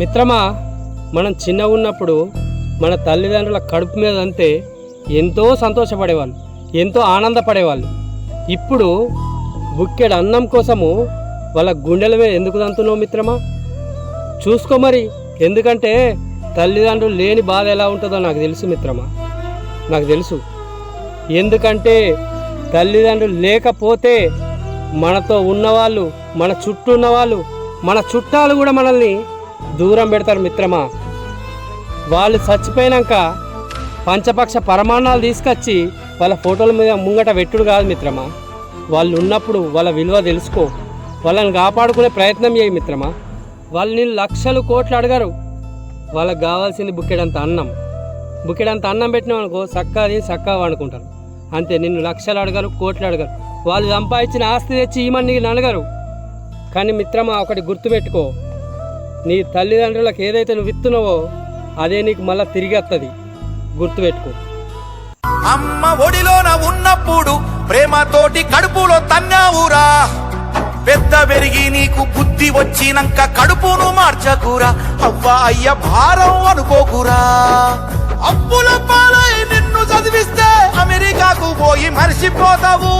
మిత్రమా, మనం చిన్నగా ఉన్నప్పుడు మన తల్లిదండ్రుల కడుపు మీద అంతే ఎంతో సంతోషపడేవాళ్ళు, ఎంతో ఆనందపడేవాళ్ళు. ఇప్పుడు బుక్కెడు అన్నం కోసము వాళ్ళ గుండెల మీద ఎందుకు తంతున్నావు మిత్రమా? చూసుకో మరి. ఎందుకంటే తల్లిదండ్రులు లేని బాధ ఎలా ఉంటుందో నాకు తెలుసు మిత్రమా, నాకు తెలుసు. ఎందుకంటే తల్లిదండ్రులు లేకపోతే మనతో ఉన్నవాళ్ళు, మన చుట్టూ ఉన్నవాళ్ళు, మన చుట్టాలు కూడా మనల్ని దూరం పెడతారు మిత్రమా. వాళ్ళు చచ్చిపోయినాక పంచపక్ష పరమాణాలు తీసుకొచ్చి వాళ్ళ ఫోటోల మీద ముంగట పెట్టుడు కాదు మిత్రమా. వాళ్ళు ఉన్నప్పుడు వాళ్ళ విలువ తెలుసుకో, వాళ్ళని కాపాడుకునే ప్రయత్నం చేయి మిత్రమా. వాళ్ళు నేను లక్షలు కోట్లు అడగరు, వాళ్ళకి కావాల్సింది బుక్కెడంత అన్నం. బుక్కెడంత అన్నం పెట్టినావు అనుకో, చక్కగా చక్కగా వండుకుంటారు అంతే. నిన్ను లక్షలు అడగరు, కోట్లు అడగరు. వాళ్ళు సంపాదించిన ఆస్తి తెచ్చి ఈమని నీకు అడగరు. కానీ మిత్రమా, ఒకటి గుర్తుపెట్టుకో, నీ తల్లిదండ్రులకు ఏదైతే నువ్వు ఇస్తున్నావో అదే నీకు మళ్ళీ తిరిగి వస్తుంది. గుర్తుపెట్టుకో. అమ్మ ఒడిలోన ఉన్నప్పుడు ప్రేమతోటి కడుపులో తన్నావురా, పెద్ద పెరిగి నీకు బుద్ధి వచ్చినాక కడుపును మార్చకురా. అవ్వ అయ్య భారం అనుకోకురా. అప్పుల పాలై నిన్ను చదివిస్తే అమెరికాకు పోయి మర్చిపోతావు.